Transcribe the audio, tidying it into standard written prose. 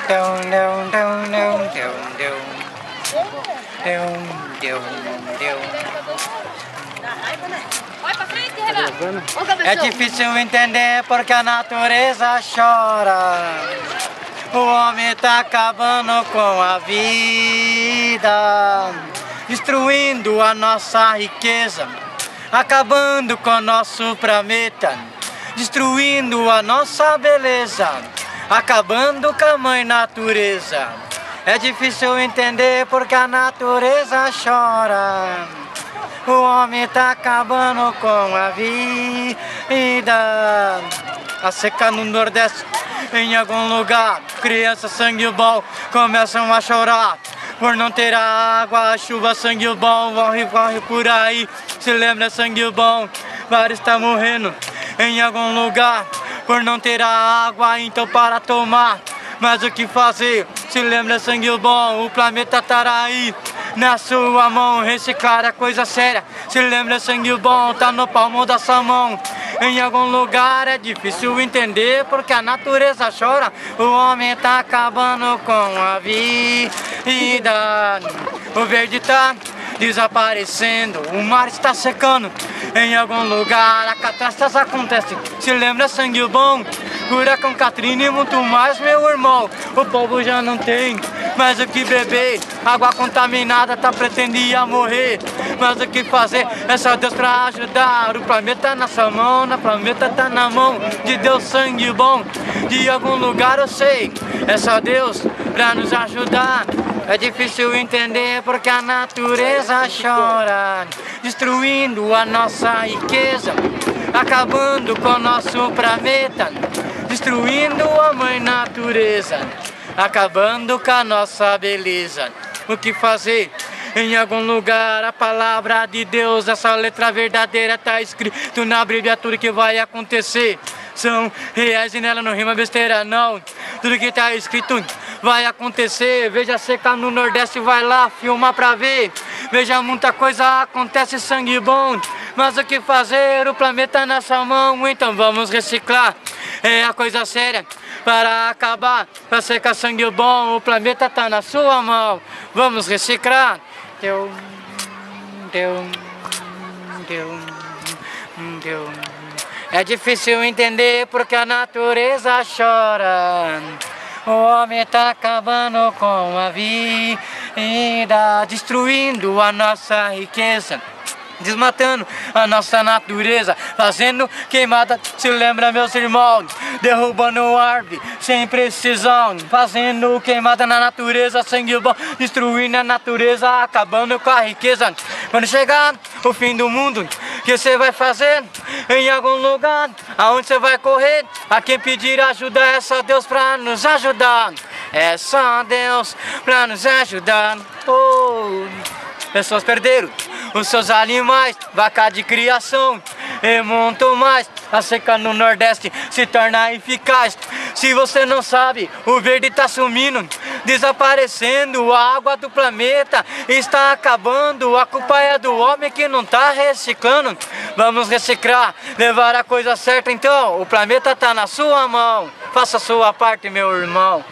Dum, dum, dum, dum, dum, dum. Dum, dum, dum. Vai pra frente, Renato. É difícil entender porque a natureza chora. O homem tá acabando com a vida, destruindo a nossa riqueza, acabando com o nosso planeta, destruindo a nossa beleza, acabando com a mãe natureza. É difícil entender porque a natureza chora. O homem tá acabando com a vida. A seca no Nordeste, em algum lugar, crianças sangue bom começam a chorar por não ter água. A chuva sangue bom, corre por aí. Se lembra sangue bom, vários tá morrendo em algum lugar por não ter água, então para tomar. Mas o que fazer? Se lembra sangue bom, o planeta tá aí na sua mão, reciclar é coisa séria. Se lembra sangue bom, tá no palmo da sua mão. Em algum lugar é difícil entender porque a natureza chora. O homem tá acabando com a vida. O verde tá desaparecendo, o mar está secando. Em algum lugar a catástrofe acontece. Se lembra sangue bom, furacão Katrina e muito mais, meu irmão. O povo já não tem mais o que beber, água contaminada tá pretendia morrer. Mas o que fazer? É só Deus pra ajudar. O planeta na sua mão, o planeta tá na mão de Deus, sangue bom. De algum lugar eu sei, é só Deus pra nos ajudar. É difícil entender porque a natureza chora, destruindo a nossa riqueza, acabando com o nosso planeta, destruindo a mãe natureza, acabando com a nossa beleza. O que fazer? Em algum lugar a palavra de Deus, essa letra verdadeira tá escrito na Bíblia. Tudo que vai acontecer são reais e nela não rima besteira não. Tudo que tá escrito vai acontecer. Veja a seca no Nordeste, vai lá filmar pra ver. Veja muita coisa acontece, sangue bom. Mas o que fazer? O planeta na sua mão, então vamos reciclar. É a coisa séria para acabar, pra secar sangue bom. O planeta tá na sua mão, vamos reciclar. Deu. É difícil entender porque a natureza chora. O homem tá acabando com a vida, destruindo a nossa riqueza, desmatando a nossa natureza, fazendo queimada, se lembra meus irmãos, derrubando árvore sem precisão, fazendo queimada na natureza, sangue bom, destruindo a natureza, acabando com a riqueza. Quando chegar o fim do mundo, o que você vai fazer? Em algum lugar, aonde você vai correr? A quem pedir ajuda é só Deus pra nos ajudar. É só Deus pra nos ajudar. Oh, pessoas perderam os seus animais, vaca de criação e muito mais. A seca no Nordeste se torna eficaz. Se você não sabe, o verde tá sumindo, desaparecendo. A água do planeta está acabando. A culpa é do homem que não tá reciclando. Vamos reciclar, levar a coisa certa então. O planeta tá na sua mão. Faça a sua parte, meu irmão.